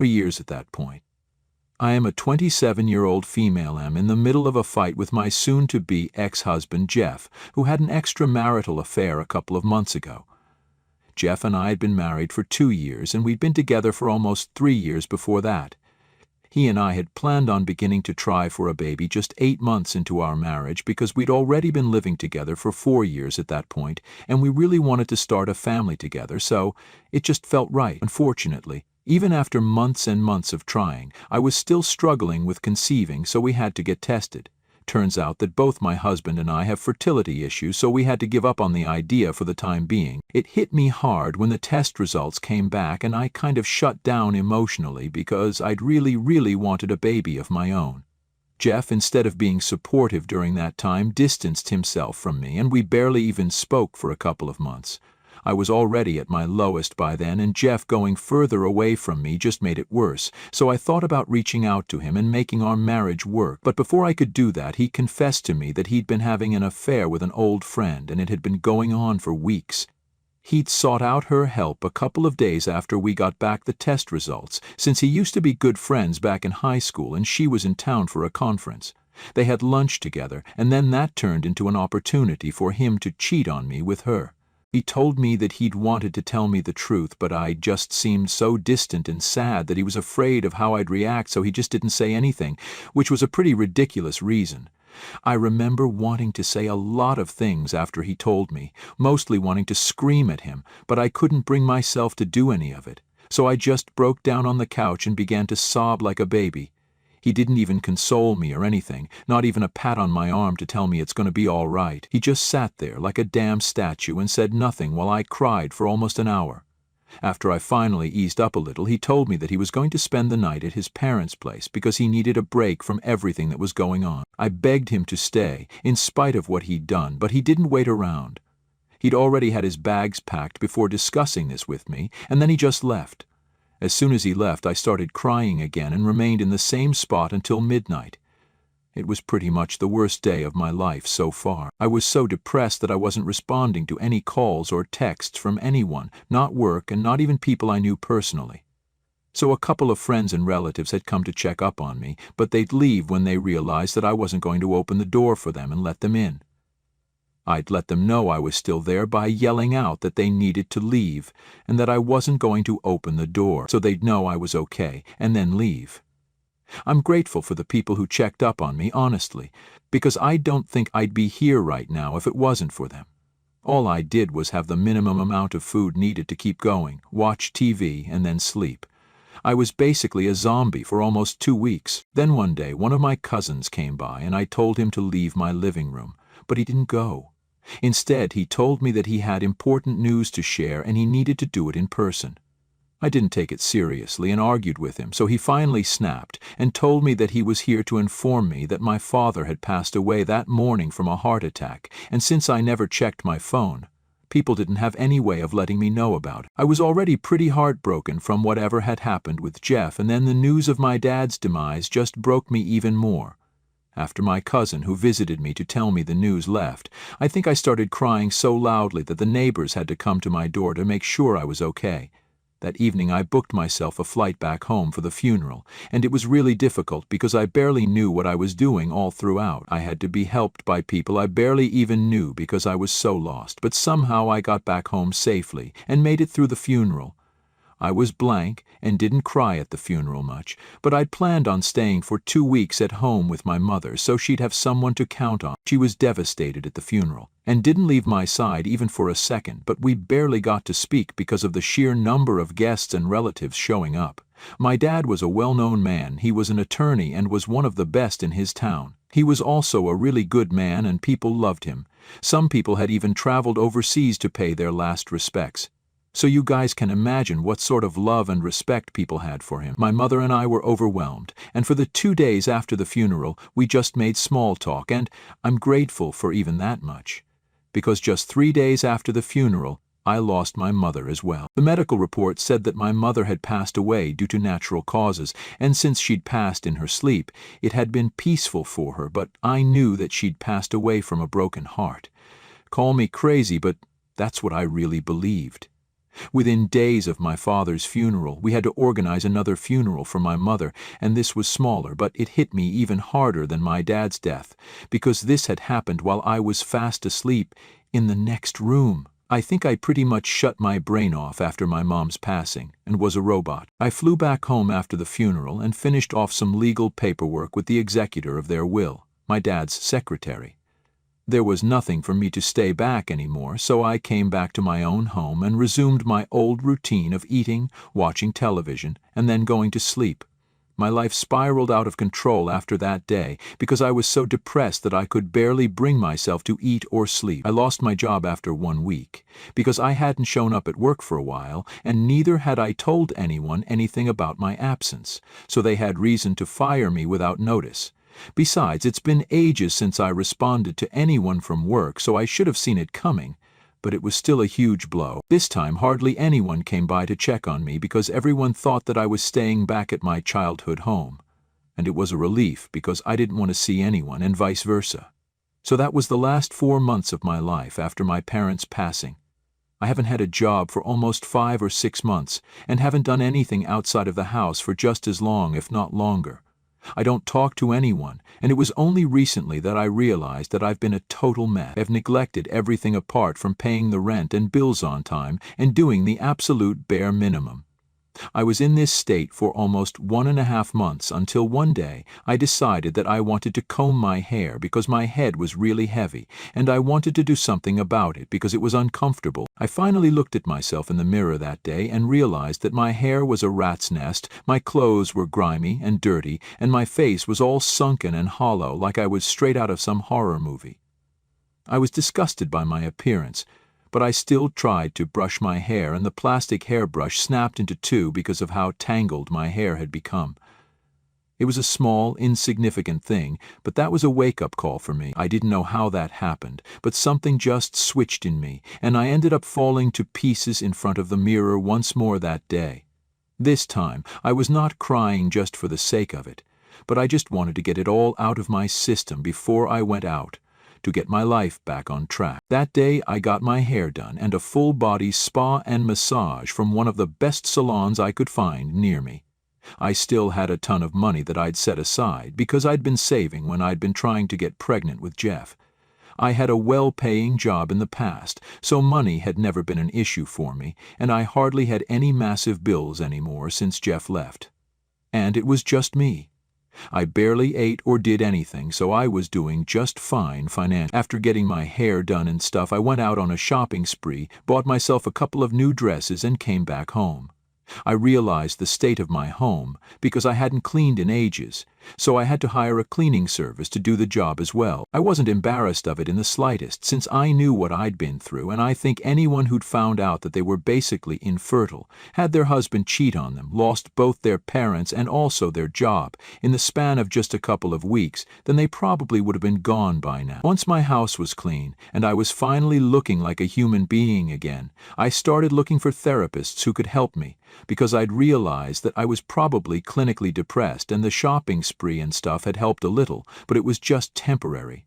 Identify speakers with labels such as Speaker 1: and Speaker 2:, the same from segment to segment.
Speaker 1: years at that point. I am a 27-year-old female in the middle of a fight with my soon-to-be ex-husband Jeff, who had an extramarital affair a couple of months ago. Jeff and I had been married for 2 years, and we'd been together for almost 3 years before that. He and I had planned on beginning to try for a baby just 8 months into our marriage because we'd already been living together for 4 years at that point, and we really wanted to start a family together, so it just felt right. Unfortunately, even after months and months of trying, I was still struggling with conceiving, so we had to get tested. Turns out that both my husband and I have fertility issues, so we had to give up on the idea for the time being. It hit me hard when the test results came back, and I kind of shut down emotionally because I'd really wanted a baby of my own. Jeff, instead of being supportive during that time, distanced himself from me, and we barely even spoke for a couple of months. I was already at my lowest by then, and Jeff going further away from me just made it worse, so I thought about reaching out to him and making our marriage work. But before I could do that, he confessed to me that he'd been having an affair with an old friend, and it had been going on for weeks. He'd sought out her help a couple of days after we got back the test results, since he used to be good friends back in high school and she was in town for a conference. They had lunch together, and then that turned into an opportunity for him to cheat on me with her. He told me that he'd wanted to tell me the truth, but I just seemed so distant and sad that he was afraid of how I'd react, so he just didn't say anything, which was a pretty ridiculous reason. I remember wanting to say a lot of things after he told me, mostly wanting to scream at him, but I couldn't bring myself to do any of it, so I just broke down on the couch and began to sob like a baby. He didn't even console me or anything, not even a pat on my arm to tell me it's going to be all right. He just sat there like a damn statue and said nothing while I cried for almost an hour. After I finally eased up a little, he told me that he was going to spend the night at his parents' place because he needed a break from everything that was going on. I begged him to stay, in spite of what he'd done, but he didn't wait around. He'd already had his bags packed before discussing this with me, and then he just left. As soon as he left, I started crying again and remained in the same spot until midnight. It was pretty much the worst day of my life so far. I was so depressed that I wasn't responding to any calls or texts from anyone, not work and not even people I knew personally. So a couple of friends and relatives had come to check up on me, but they'd leave when they realized that I wasn't going to open the door for them and let them in. I'd let them know I was still there by yelling out that they needed to leave and that I wasn't going to open the door, so they'd know I was okay and then leave. I'm grateful for the people who checked up on me, honestly, because I don't think I'd be here right now if it wasn't for them. All I did was have the minimum amount of food needed to keep going, watch TV, and then sleep. I was basically a zombie for almost 2 weeks. Then one day, one of my cousins came by and I told him to leave my living room, but he didn't go. Instead, he told me that he had important news to share and he needed to do it in person. I didn't take it seriously and argued with him, so he finally snapped and told me that he was here to inform me that my father had passed away that morning from a heart attack, and since I never checked my phone, people didn't have any way of letting me know about it. I was already pretty heartbroken from whatever had happened with Jeff, and then the news of my dad's demise just broke me even more. After my cousin who visited me to tell me the news left, I think I started crying so loudly that the neighbors had to come to my door to make sure I was okay. That evening I booked myself a flight back home for the funeral, and it was really difficult because I barely knew what I was doing all throughout. I had to be helped by people I barely even knew because I was so lost, but somehow I got back home safely and made it through the funeral. I was blank and didn't cry at the funeral much, but I'd planned on staying for 2 weeks at home with my mother so she'd have someone to count on. She was devastated at the funeral and didn't leave my side even for a second, but we barely got to speak because of the sheer number of guests and relatives showing up. My dad was a well-known man. He was an attorney and was one of the best in his town. He was also a really good man and people loved him. Some people had even traveled overseas to pay their last respects. So you guys can imagine what sort of love and respect people had for him. My mother and I were overwhelmed, and for the 2 days after the funeral, we just made small talk, and I'm grateful for even that much. Because just 3 days after the funeral, I lost my mother as well. The medical report said that my mother had passed away due to natural causes, and since she'd passed in her sleep, it had been peaceful for her, but I knew that she'd passed away from a broken heart. Call me crazy, but that's what I really believed. Within days of my father's funeral, we had to organize another funeral for my mother, and this was smaller, but it hit me even harder than my dad's death, because this had happened while I was fast asleep in the next room. I think I pretty much shut my brain off after my mom's passing and was a robot. I flew back home after the funeral and finished off some legal paperwork with the executor of their will, my dad's secretary. There was nothing for me to stay back anymore, so I came back to my own home and resumed my old routine of eating, watching television, and then going to sleep. My life spiraled out of control after that day because I was so depressed that I could barely bring myself to eat or sleep. I lost my job after 1 week because I hadn't shown up at work for a while, and neither had I told anyone anything about my absence, so they had reason to fire me without notice. Besides, it's been ages since I responded to anyone from work, so I should have seen it coming, but it was still a huge blow. This time hardly anyone came by to check on me because everyone thought that I was staying back at my childhood home, and it was a relief because I didn't want to see anyone and vice versa. So that was the last 4 months of my life after my parents' passing. I haven't had a job for almost 5 or 6 months and haven't done anything outside of the house for just as long, if not longer. I don't talk to anyone, and it was only recently that I realized that I've been a total mess. I've neglected everything apart from paying the rent and bills on time and doing the absolute bare minimum. I was in this state for almost 1.5 months until one day I decided that I wanted to comb my hair because my head was really heavy, and I wanted to do something about it because it was uncomfortable. I finally looked at myself in the mirror that day and realized that my hair was a rat's nest, my clothes were grimy and dirty, and my face was all sunken and hollow like I was straight out of some horror movie. I was disgusted by my appearance, but I still tried to brush my hair, and the plastic hairbrush snapped into two because of how tangled my hair had become. It was a small, insignificant thing, but that was a wake-up call for me. I didn't know how that happened, but something just switched in me, and I ended up falling to pieces in front of the mirror once more that day. This time, I was not crying just for the sake of it, but I just wanted to get it all out of my system before I went out, to get my life back on track. That day I got my hair done and a full-body spa and massage from one of the best salons I could find near me. I still had a ton of money that I'd set aside because I'd been saving when I'd been trying to get pregnant with Jeff. I had a well-paying job in the past, so money had never been an issue for me, and I hardly had any massive bills anymore since Jeff left. And it was just me. I barely ate or did anything, so I was doing just fine financially. After getting my hair done and stuff, I went out on a shopping spree, bought myself a couple of new dresses, and came back home. I realized the state of my home because I hadn't cleaned in ages, so I had to hire a cleaning service to do the job as well. I wasn't embarrassed of it in the slightest, since I knew what I'd been through, and I think anyone who'd found out that they were basically infertile, had their husband cheat on them, lost both their parents and also their job in the span of just a couple of weeks, then they probably would have been gone by now. Once my house was clean and I was finally looking like a human being again, I started looking for therapists who could help me, because I'd realized that I was probably clinically depressed, and the shopping spree and stuff had helped a little, but it was just temporary.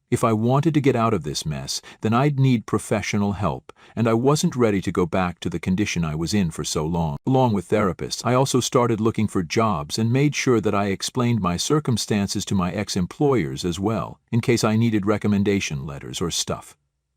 Speaker 1: If I wanted to get out of this mess, then I'd need professional help, and I wasn't ready to go back to the condition I was in for so long. Along with therapists, I also started looking for jobs and made sure that I explained my circumstances to my ex-employers as well, in case I needed recommendation letters or stuff.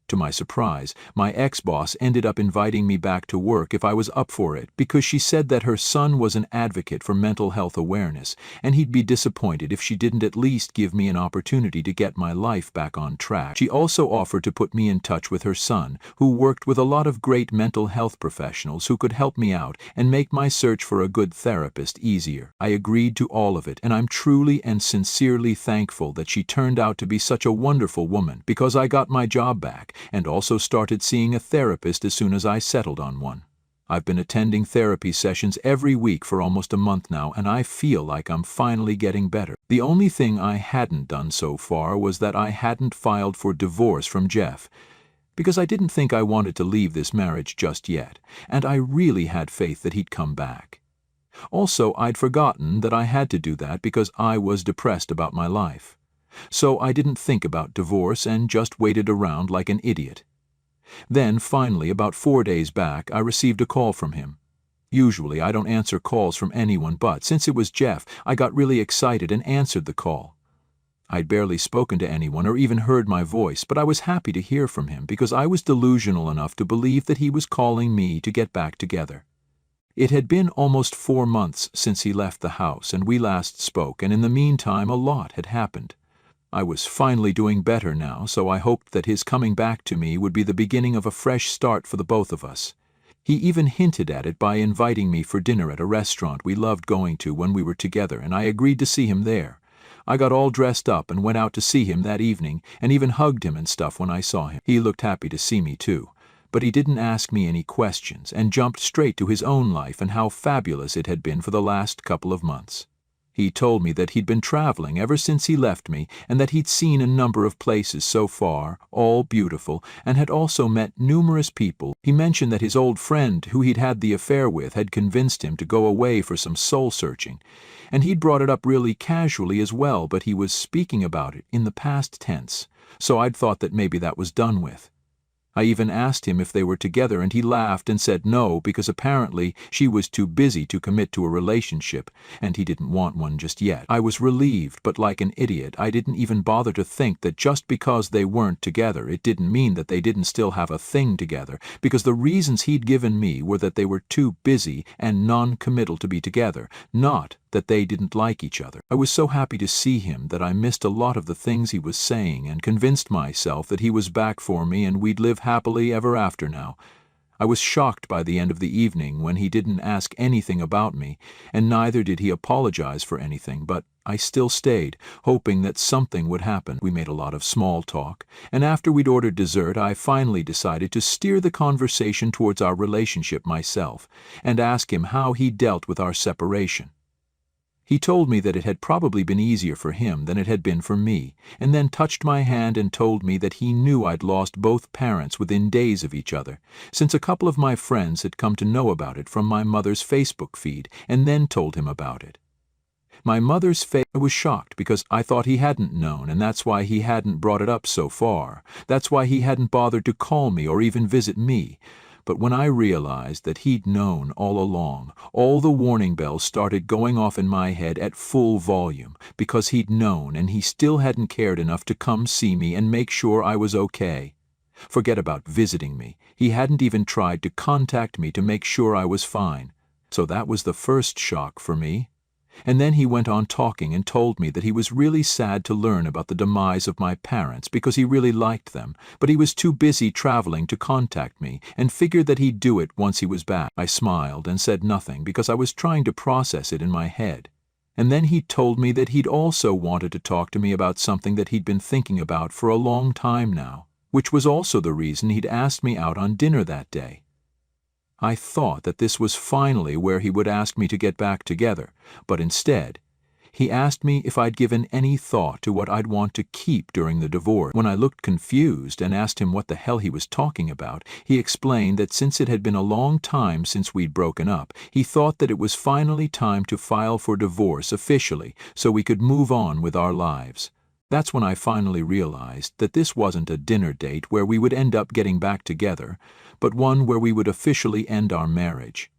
Speaker 1: To my surprise, my ex-boss ended up inviting me back to work if I was up for it, because she said that her son was an advocate for mental health awareness, and he'd be disappointed if she didn't at least give me an opportunity to get my life back on track. She also offered to put me in touch with her son, who worked with a lot of great mental health professionals who could help me out and make my search for a good therapist easier. I agreed to all of it, and I'm truly and sincerely thankful that she turned out to be such a wonderful woman, because I got my job back and also started seeing a therapist as soon as I settled on one. I've been attending therapy sessions every week for almost a month now, and I feel like I'm finally getting better. The only thing I hadn't done so far was that I hadn't filed for divorce from Jeff, because I didn't think I wanted to leave this marriage just yet, and I really had faith that he'd come back. Also, I'd forgotten that I had to do that because I was depressed about my life. So I didn't think about divorce and just waited around like an idiot. Then, finally, about 4 days back, I received a call from him. Usually I don't answer calls from anyone, but since it was Jeff, I got really excited and answered the call. I'd barely spoken to anyone or even heard my voice, but I was happy to hear from him because I was delusional enough to believe that he was calling me to get back together. It had been almost 4 months since he left the house and we last spoke, and in the meantime a lot had happened. I was finally doing better now, so I hoped that his coming back to me would be the beginning of a fresh start for the both of us. He even hinted at it by inviting me for dinner at a restaurant we loved going to when we were together, and I agreed to see him there. I got all dressed up and went out to see him that evening, and even hugged him and stuff when I saw him. He looked happy to see me too, but he didn't ask me any questions and jumped straight to his own life and how fabulous it had been for the last couple of months. He told me that he'd been traveling ever since he left me and that he'd seen a number of places so far, all beautiful, and had also met numerous people. He mentioned that his old friend who he'd had the affair with had convinced him to go away for some soul-searching, and he'd brought it up really casually as well, but he was speaking about it in the past tense, so I'd thought that maybe that was done with. I even asked him if they were together, and he laughed and said no, because apparently she was too busy to commit to a relationship, and he didn't want one just yet. I was relieved, but like an idiot, I didn't even bother to think that just because they weren't together, it didn't mean that they didn't still have a thing together, because the reasons he'd given me were that they were too busy and non-committal to be together, not that they didn't like each other. I was so happy to see him that I missed a lot of the things he was saying and convinced myself that he was back for me and we'd live happily ever after now. I was shocked by the end of the evening when he didn't ask anything about me, and neither did he apologize for anything, but I still stayed, hoping that something would happen. We made a lot of small talk, and after we'd ordered dessert, I finally decided to steer the conversation towards our relationship myself, and ask him how he dealt with our separation. He told me that it had probably been easier for him than it had been for me, and then touched my hand and told me that he knew I'd lost both parents within days of each other, since a couple of my friends had come to know about it from my mother's Facebook feed and then told him about it. My mother's face was shocked because I thought he hadn't known, and that's why he hadn't brought it up so far. That's why he hadn't bothered to call me or even visit me. But when I realized that he'd known all along, all the warning bells started going off in my head at full volume, because he'd known and he still hadn't cared enough to come see me and make sure I was okay. Forget about visiting me. He hadn't even tried to contact me to make sure I was fine. So that was the first shock for me. And then he went on talking and told me that he was really sad to learn about the demise of my parents because he really liked them, but he was too busy traveling to contact me and figured that he'd do it once he was back. I smiled and said nothing because I was trying to process it in my head. And then he told me that he'd also wanted to talk to me about something that he'd been thinking about for a long time now, which was also the reason he'd asked me out on dinner that day. I thought that this was finally where he would ask me to get back together, but instead, he asked me if I'd given any thought to what I'd want to keep during the divorce. When I looked confused and asked him what the hell he was talking about, he explained that since it had been a long time since we'd broken up, he thought that it was finally time to file for divorce officially so we could move on with our lives. That's when I finally realized that this wasn't a dinner date where we would end up getting back together, but one where we would officially end our marriage.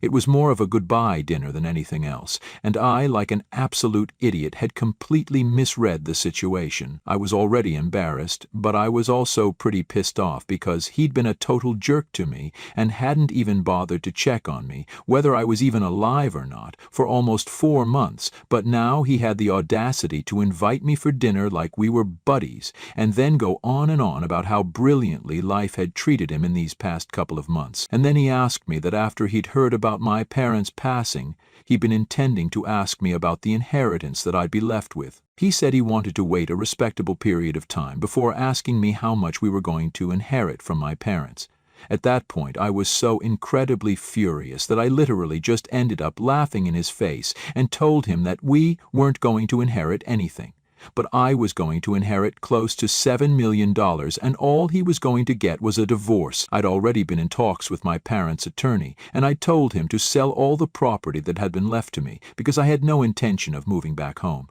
Speaker 1: It was more of a goodbye dinner than anything else, and I, like an absolute idiot, had completely misread the situation. I was already embarrassed, but I was also pretty pissed off because he'd been a total jerk to me and hadn't even bothered to check on me, whether I was even alive or not, for almost 4 months, but now he had the audacity to invite me for dinner like we were buddies, and then go on and on about how brilliantly life had treated him in these past couple of months. And then he asked me that after he'd heard about my parents' passing, he'd been intending to ask me about the inheritance that I'd be left with. He said he wanted to wait a respectable period of time before asking me how much we were going to inherit from my parents. At that point, I was so incredibly furious that I literally just ended up laughing in his face and told him that we weren't going to inherit anything. But I was going to inherit close to $7 million, and all he was going to get was a divorce. I'd already been in talks with my parents' attorney, and I told him to sell all the property that had been left to me, because I had no intention of moving back home.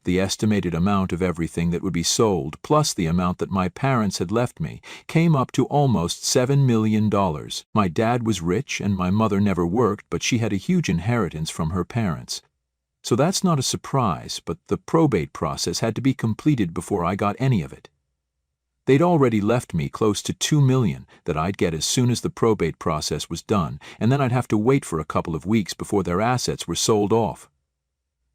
Speaker 1: The estimated amount of everything that would be sold, plus the amount that my parents had left me, came up to almost $7 million. My dad was rich and my mother never worked, but she had a huge inheritance from her parents. So that's not a surprise, but the probate process had to be completed before I got any of it. They'd already left me close to $2 million that I'd get as soon as the probate process was done, and then I'd have to wait for a couple of weeks before their assets were sold off.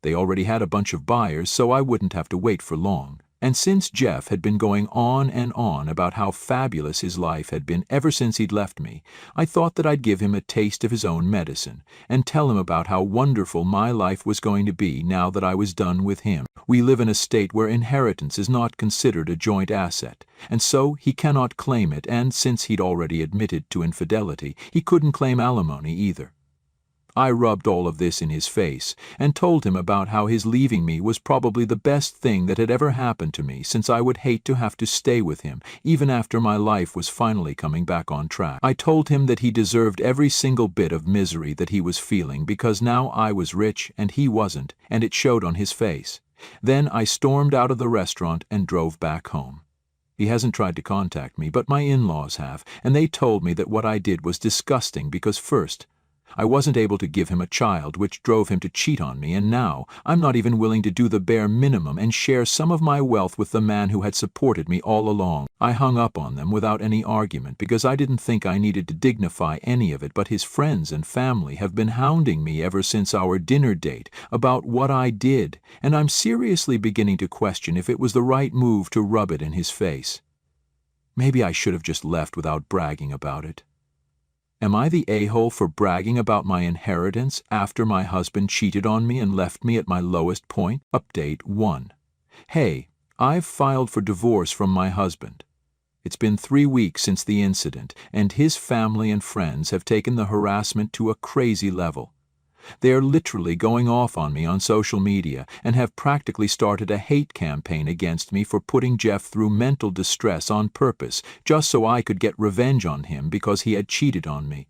Speaker 1: They already had a bunch of buyers, so I wouldn't have to wait for long. And since Jeff had been going on and on about how fabulous his life had been ever since he'd left me, I thought that I'd give him a taste of his own medicine and tell him about how wonderful my life was going to be now that I was done with him. We live in a state where inheritance is not considered a joint asset, and so he cannot claim it, and since he'd already admitted to infidelity, he couldn't claim alimony either. I rubbed all of this in his face and told him about how his leaving me was probably the best thing that had ever happened to me, since I would hate to have to stay with him even after my life was finally coming back on track. I told him that he deserved every single bit of misery that he was feeling because now I was rich and he wasn't, and it showed on his face. Then I stormed out of the restaurant and drove back home. He hasn't tried to contact me, but my in-laws have, and they told me that what I did was disgusting because first, I wasn't able to give him a child, which drove him to cheat on me, and now I'm not even willing to do the bare minimum and share some of my wealth with the man who had supported me all along. I hung up on them without any argument because I didn't think I needed to dignify any of it, but his friends and family have been hounding me ever since our dinner date about what I did, and I'm seriously beginning to question if it was the right move to rub it in his face. Maybe I should have just left without bragging about it. Am I the a-hole for bragging about my inheritance after my husband cheated on me and left me at my lowest point? Update 1. Hey, I've filed for divorce from my husband. It's been 3 weeks since the incident, and his family and friends have taken the harassment to a crazy level. They are literally going off on me on social media and have practically started a hate campaign against me for putting Jeff through mental distress on purpose, just so I could get revenge on him because he had cheated on me,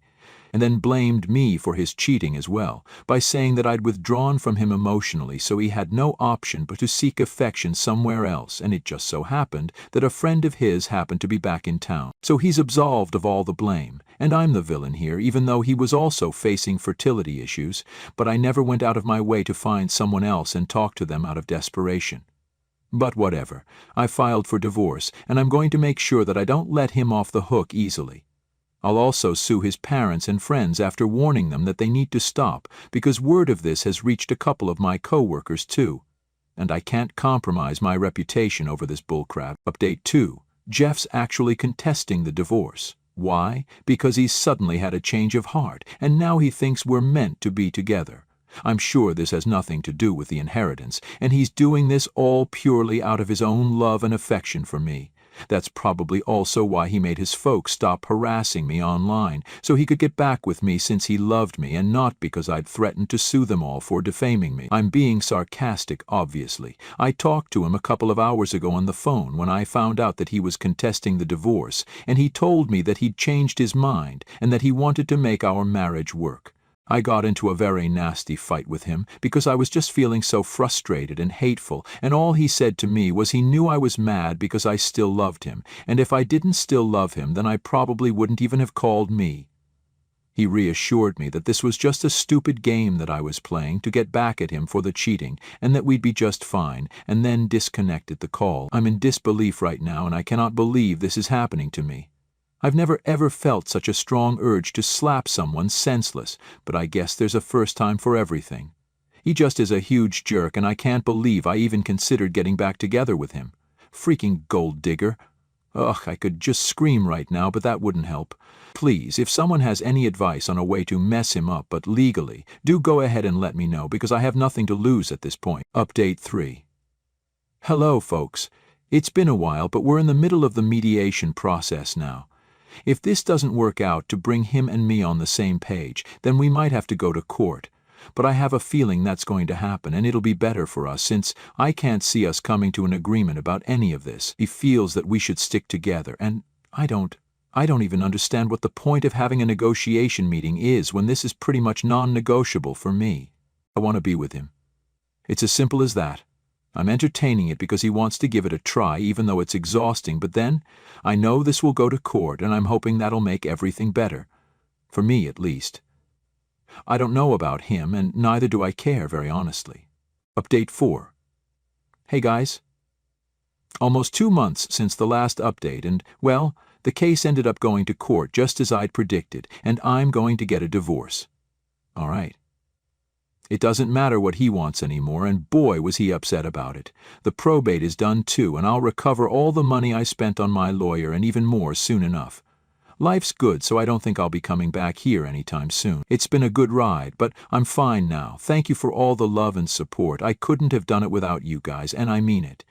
Speaker 1: and then blamed me for his cheating as well, by saying that I'd withdrawn from him emotionally so he had no option but to seek affection somewhere else, and it just so happened that a friend of his happened to be back in town. So he's absolved of all the blame, and I'm the villain here, even though he was also facing fertility issues, but I never went out of my way to find someone else and talk to them out of desperation. But whatever, I filed for divorce, and I'm going to make sure that I don't let him off the hook easily. I'll also sue his parents and friends after warning them that they need to stop, because word of this has reached a couple of my co-workers too, and I can't compromise my reputation over this bullcrap. Update 2. Jeff's actually contesting the divorce. Why? Because he's suddenly had a change of heart, and now he thinks we're meant to be together. I'm sure this has nothing to do with the inheritance, and he's doing this all purely out of his own love and affection for me. That's probably also why he made his folks stop harassing me online, so he could get back with me since he loved me, and not because I'd threatened to sue them all for defaming me. I'm being sarcastic, obviously. I talked to him a couple of hours ago on the phone when I found out that he was contesting the divorce, and he told me that he'd changed his mind and that he wanted to make our marriage work. I got into a very nasty fight with him because I was just feeling so frustrated and hateful, and all he said to me was he knew I was mad because I still loved him, and if I didn't still love him, then I probably wouldn't even have called me. He reassured me that this was just a stupid game that I was playing to get back at him for the cheating, and that we'd be just fine, and then disconnected the call. I'm in disbelief right now, and I cannot believe this is happening to me. I've never ever felt such a strong urge to slap someone senseless, but I guess there's a first time for everything. He just is a huge jerk, and I can't believe I even considered getting back together with him. Freaking gold digger. Ugh, I could just scream right now, but that wouldn't help. Please, if someone has any advice on a way to mess him up, but legally, do go ahead and let me know, because I have nothing to lose at this point. Update 3. Hello, folks. It's been a while, but we're in the middle of the mediation process now. If this doesn't work out to bring him and me on the same page, then we might have to go to court. But I have a feeling that's going to happen, and it'll be better for us, since I can't see us coming to an agreement about any of this. He feels that we should stick together, and I don't even understand what the point of having a negotiation meeting is when this is pretty much non-negotiable for me. I want to be with him. It's as simple as that. I'm entertaining it because he wants to give it a try, even though it's exhausting, but then I know this will go to court, and I'm hoping that'll make everything better. For me, at least. I don't know about him, and neither do I care, very honestly. Update 4. Hey guys. Almost 2 months since the last update, and, well, the case ended up going to court just as I'd predicted, and I'm going to get a divorce. All right. It doesn't matter what he wants anymore, and boy was he upset about it. The probate is done too, and I'll recover all the money I spent on my lawyer and even more soon enough. Life's good, so I don't think I'll be coming back here anytime soon. It's been a good ride, but I'm fine now. Thank you for all the love and support. I couldn't have done it without you guys, and I mean it.